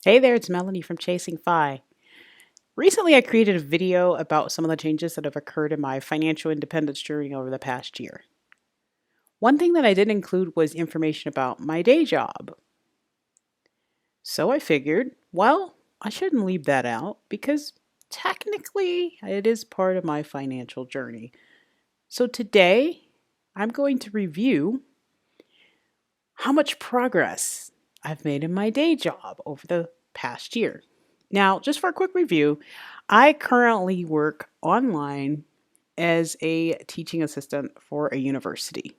Hey there, it's Melanie from Chasing Fi. Recently, I created a video about some of the changes that have occurred in my financial independence journey over the past year. One thing that I didn't include was information about my day job. So I figured, well, I shouldn't leave that out because technically it is part of my financial journey. So today, I'm going to review how much progress I've made in my day job over the past year. Now, just for a quick review, I currently work online as a teaching assistant for a university.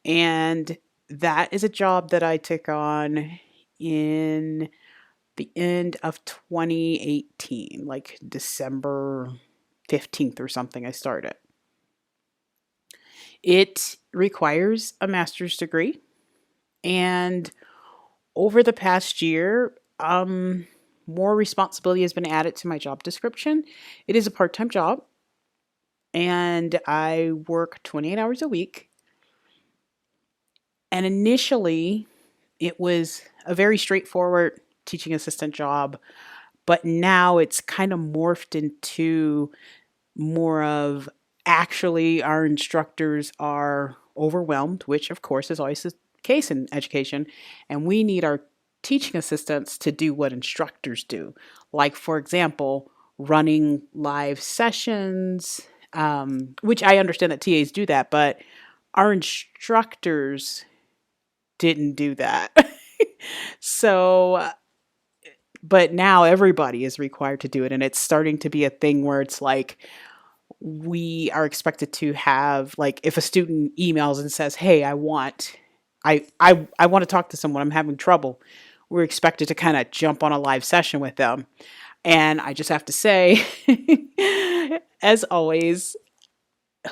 And that is a job that I took on in the end of 2018, like December 15th or something, I started. It requires a master's degree. And over the past year, more responsibility has been added to my job description. It is a part time job, and I work 28 hours a week. And initially, it was a very straightforward teaching assistant job, but now it's kind of morphed into more of actually our instructors are overwhelmed, which of course is always the case in education, and we need our teaching assistants to do what instructors do. Like, for example, running live sessions, which I understand that TAs do that, but our instructors didn't do that. So, but now everybody is required to do it, and it's starting to be a thing where it's like, we are expected to have, like, if a student emails and says, hey, I want to talk to someone, I'm having trouble, we're expected to kind of jump on a live session with them. And I just have to say, as always,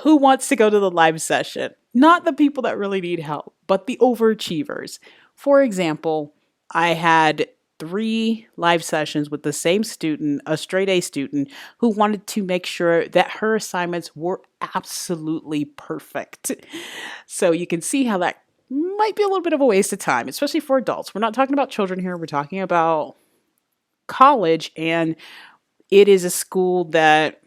who wants to go to the live session? Not the people that really need help, but the overachievers. For example, I had 3 live sessions with the same student, a straight A student, who wanted to make sure that her assignments were absolutely perfect. So you can see how that might be a little bit of a waste of time, especially for adults. We're not talking about children here, we're talking about college, and it is a school that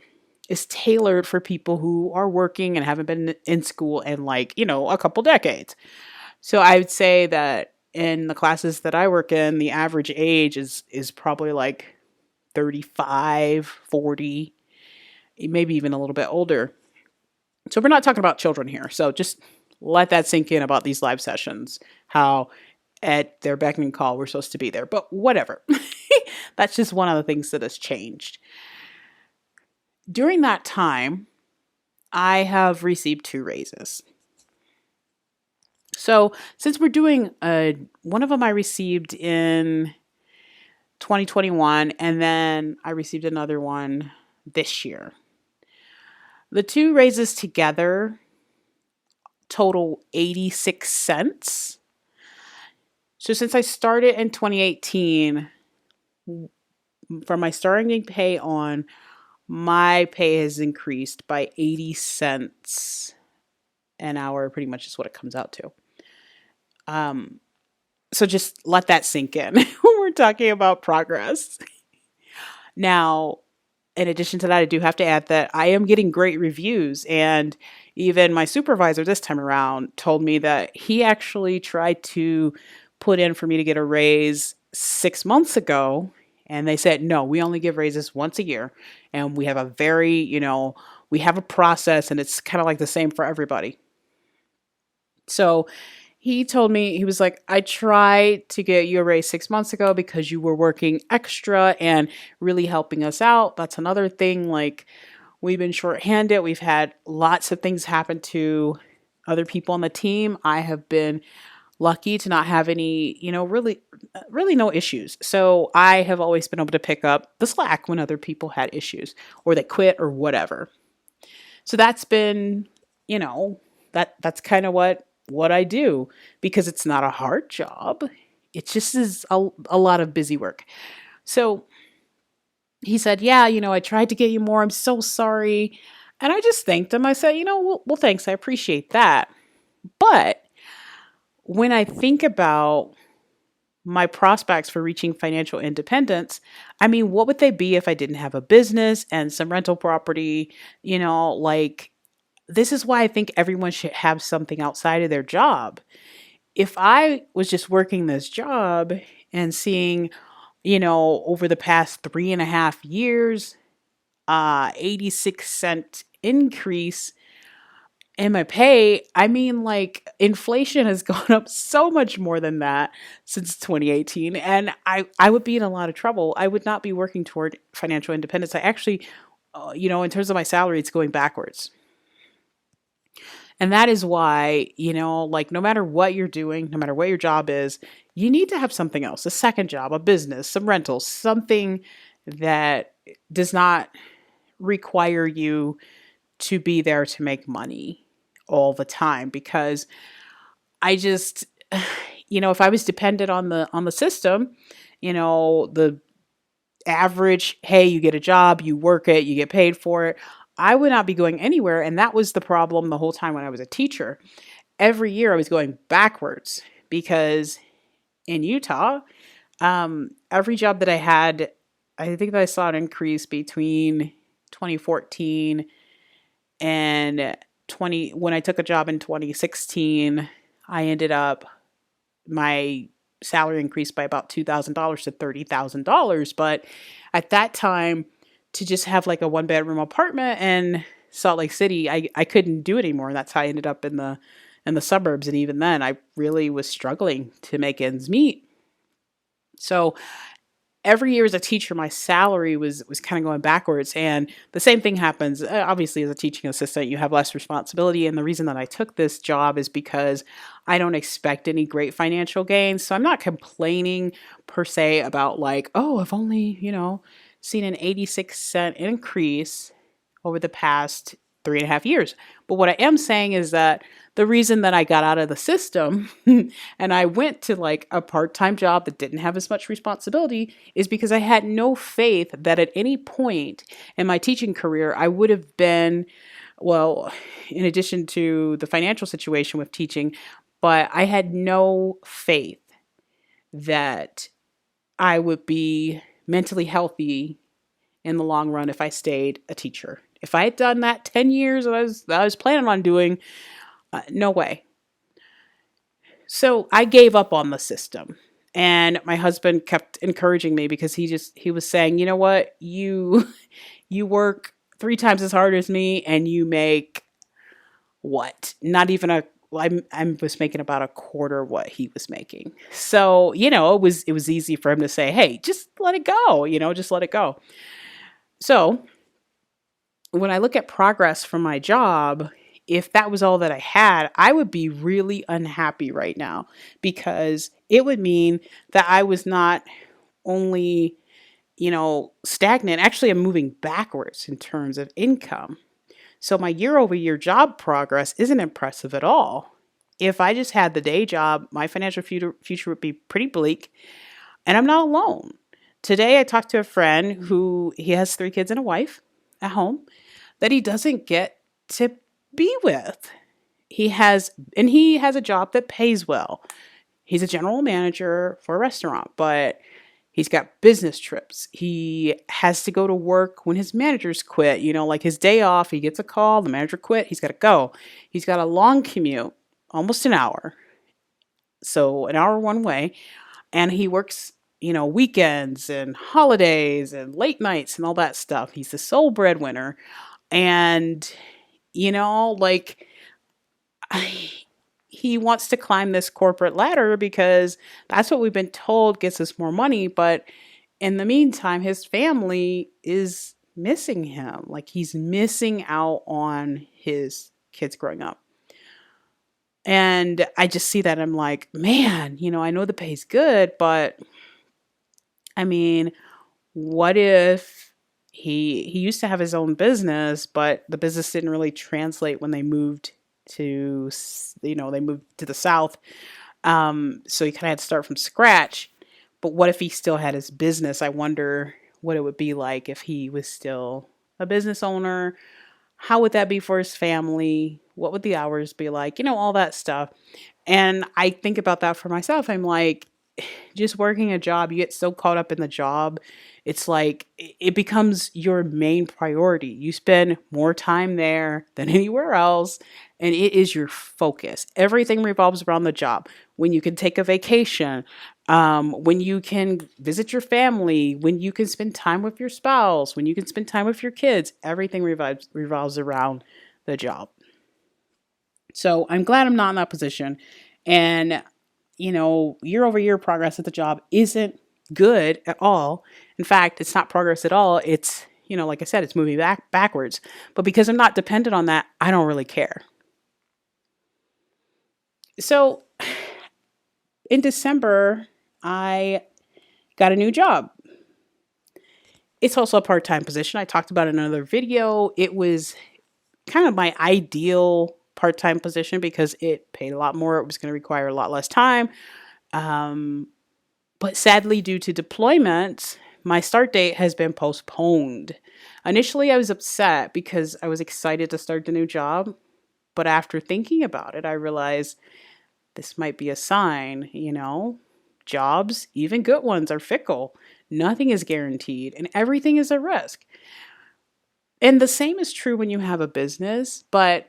is tailored for people who are working and haven't been in school in, like, a couple decades. So I would say that in the classes that I work in, the average age is probably like 35, 40, maybe even a little bit older. So we're not talking about children here. So just let that sink in about these live sessions, how at their beck and call we're supposed to be there. But whatever. That's just one of the things that has changed. During that time, I have received 2 raises. So since we're doing one of them I received in 2021, and then I received another one this year. The 2 raises together total 86 cents. So since I started in 2018, from my starting pay on, my pay has increased by 80 cents an hour, pretty much is what it comes out to. So just let that sink in when we're talking about progress. Now, in addition to that, I do have to add that I am getting great reviews, and even my supervisor this time around told me that he actually tried to put in for me to get a raise 6 months ago, and they said, no, we only give raises once a year, and we have a very, we have a process, and it's kind of like the same for everybody. So he told me, he was like, I tried to get you a raise 6 months ago because you were working extra and really helping us out. That's another thing. Like, we've been shorthanded. We've had lots of things happen to other people on the team. I have been lucky to not have any, really no issues. So I have always been able to pick up the slack when other people had issues or they quit or whatever. So that's been, that's kind of what I do, because it's not a hard job. It just is a lot of busy work. So he said, yeah, I tried to get you more. I'm so sorry. And I just thanked him. I said, well, thanks. I appreciate that. But when I think about my prospects for reaching financial independence, I mean, what would they be if I didn't have a business and some rental property? Like, this is why I think everyone should have something outside of their job. If I was just working this job and seeing, over the past 3.5 years, 86-cent increase in my pay, I mean, like, inflation has gone up so much more than that since 2018. And I would be in a lot of trouble. I would not be working toward financial independence. I actually, in terms of my salary, it's going backwards. And that is why, like, no matter what you're doing, no matter what your job is, you need to have something else, a second job, a business, some rentals, something that does not require you to be there to make money all the time. Because I just, if I was dependent on the system, the average, hey, you get a job, you work it, you get paid for it, I would not be going anywhere. And that was the problem the whole time when I was a teacher. Every year I was going backwards because in Utah, every job that I had, I think that I saw an increase between 2014 and 20 when I took a job in 2016. I ended up my salary increased by about $2,000 to $30,000. But at that time, to just have like a one bedroom apartment in Salt Lake City, I couldn't do it anymore. And that's how I ended up in the suburbs. And even then, I really was struggling to make ends meet. So every year as a teacher, my salary was kind of going backwards. And the same thing happens, obviously, as a teaching assistant, you have less responsibility. And the reason that I took this job is because I don't expect any great financial gains. So I'm not complaining per se about like, oh, I've only, seen an 86-cent increase over the past 3.5 years. But what I am saying is that the reason that I got out of the system and I went to like a part time job that didn't have as much responsibility is because I had no faith that at any point in my teaching career, I would have been, well, in addition to the financial situation with teaching, but I had no faith that I would be mentally healthy in the long run if I stayed a teacher. If I had done that 10 years that I was planning on doing, no way. So I gave up on the system. And my husband kept encouraging me because he was saying, you know what, you work 3 times as hard as me and you make what? Not even a I was making about a quarter what he was making. So, it was easy for him to say, "Hey, just let it go, just let it go." So, when I look at progress from my job, if that was all that I had, I would be really unhappy right now because it would mean that I was not only, stagnant, actually, I'm moving backwards in terms of income. So my year over year job progress isn't impressive at all. If I just had the day job, my financial future would be pretty bleak, and I'm not alone. Today, I talked to a friend who he has 3 kids and a wife at home that he doesn't get to be with. He has a job that pays well. He's a general manager for a restaurant, but he's got business trips. He has to go to work when his managers quit. Like his day off, he gets a call, the manager quit, he's got to go. He's got a long commute, almost an hour. So an hour one way. And he works, weekends and holidays and late nights and all that stuff. He's the sole breadwinner. And, like, I, he wants to climb this corporate ladder because that's what we've been told gets us more money. But in the meantime, his family is missing him. Like he's missing out on his kids growing up. And I just see that I'm like, man, I know the pay's good, but I mean, what if he used to have his own business, but the business didn't really translate when they moved to they moved to the south. So he kind of had to start from scratch. But what if he still had his business? I wonder what it would be like if he was still a business owner. How would that be for his family? What would the hours be like? All that stuff. And I think about that for myself. I'm like, just working a job, you get so caught up in the job. It's like it becomes your main priority. You spend more time there than anywhere else, and it is your focus. Everything revolves around the job. When you can take a vacation, when you can visit your family, when you can spend time with your spouse, when you can spend time with your kids, everything revolves around the job. So I'm glad I'm not in that position. And year over year progress at the job isn't good at all. In fact, it's not progress at all. It's, like I said, it's moving backwards. But because I'm not dependent on that, I don't really care. So in December, I got a new job. It's also a part time position. I talked about it in another video. It was kind of my ideal part time position because it paid a lot more. It was going to require a lot less time. Um, But sadly, due to deployment, my start date has been postponed. Initially, I was upset because I was excited to start the new job. But after thinking about it, I realized this might be a sign. Jobs, even good ones, are fickle. Nothing is guaranteed and everything is a risk. And the same is true when you have a business, but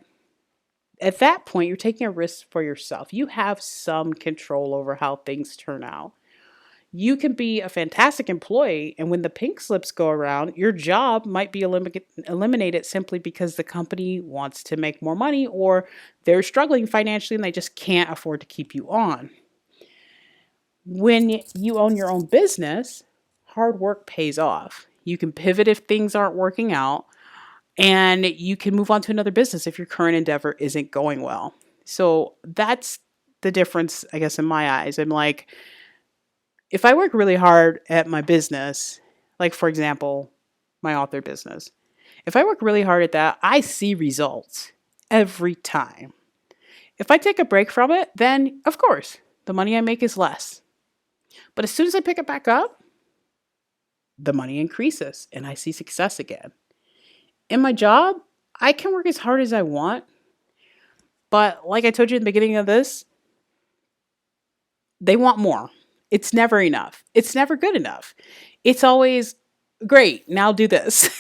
at that point, you're taking a risk for yourself. You have some control over how things turn out. You can be a fantastic employee, and when the pink slips go around, your job might be eliminated simply because the company wants to make more money or they're struggling financially and they just can't afford to keep you on. When you own your own business, hard work pays off. You can pivot if things aren't working out, and you can move on to another business if your current endeavor isn't going well. So that's the difference, I guess, in my eyes. I'm like, if I work really hard at my business, like for example, my author business, if I work really hard at that, I see results every time. If I take a break from it, then of course, the money I make is less. But as soon as I pick it back up, the money increases and I see success again. In my job, I can work as hard as I want. But like I told you in the beginning of this, they want more. It's never enough. It's never good enough. It's always great. Now do this.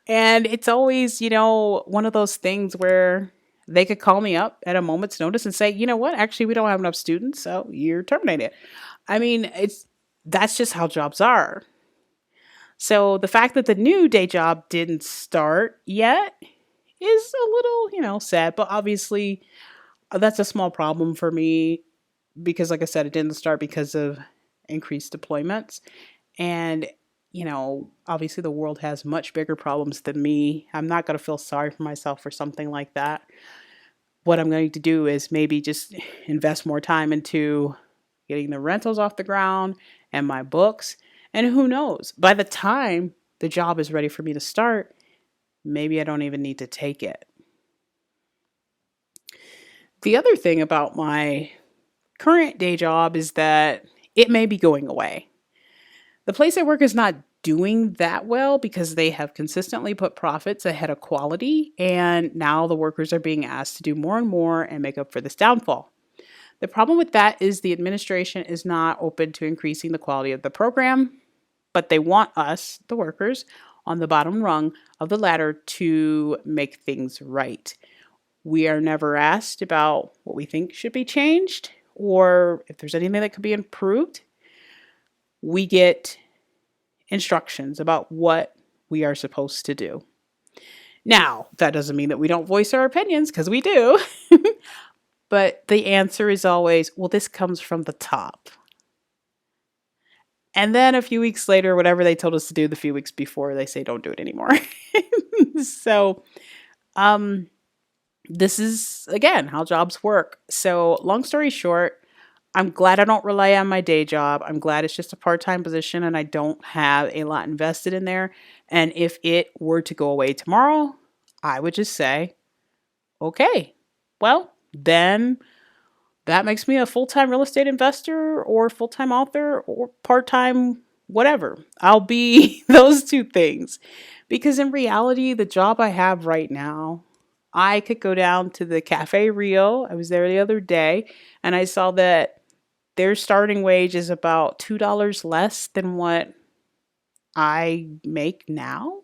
And it's always, one of those things where they could call me up at a moment's notice and say, you know what? Actually, we don't have enough students, so you're terminated. I mean, that's just how jobs are. So the fact that the new day job didn't start yet is a little, sad, but obviously that's a small problem for me because, like I said, it didn't start because of increased deployments. And, obviously the world has much bigger problems than me. I'm not going to feel sorry for myself for something like that. What I'm going to do is maybe just invest more time into getting the rentals off the ground and my books. And who knows, by the time the job is ready for me to start, maybe I don't even need to take it. The other thing about my current day job is that it may be going away. The place I work is not doing that well because they have consistently put profits ahead of quality, and now the workers are being asked to do more and more and make up for this downfall. The problem with that is the administration is not open to increasing the quality of the program, but they want us, the workers, on the bottom rung of the ladder to make things right. We are never asked about what we think should be changed or if there's anything that could be improved. We get instructions about what we are supposed to do. Now, that doesn't mean that we don't voice our opinions, because we do. But the answer is always, well, this comes from the top. And then a few weeks later, whatever they told us to do the few weeks before, they say don't do it anymore. So, this is, again, how jobs work. So, long story short, I'm glad I don't rely on my day job. I'm glad it's just a part-time position and I don't have a lot invested in there. And if it were to go away tomorrow, I would just say, okay, well, then that makes me a full-time real estate investor or full-time author or part-time whatever. I'll be those two things. Because in reality, the job I have right now, I could go down to the Cafe Rio. I was there the other day and I saw that their starting wage is about $2 less than what I make now.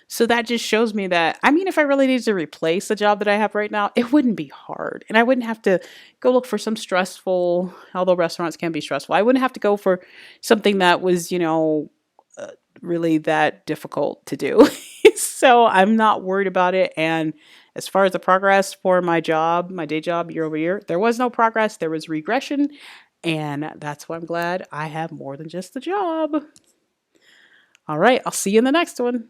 So that just shows me that, I mean, if I really needed to replace the job that I have right now, it wouldn't be hard. And I wouldn't have to go look for some stressful, although restaurants can be stressful, I wouldn't have to go for something that was, uh, really that difficult to do. So I'm not worried about it. And as far as the progress for my job, my day job year over year, there was no progress, there was regression. And that's why I'm glad I have more than just the job. All right, I'll see you in the next one.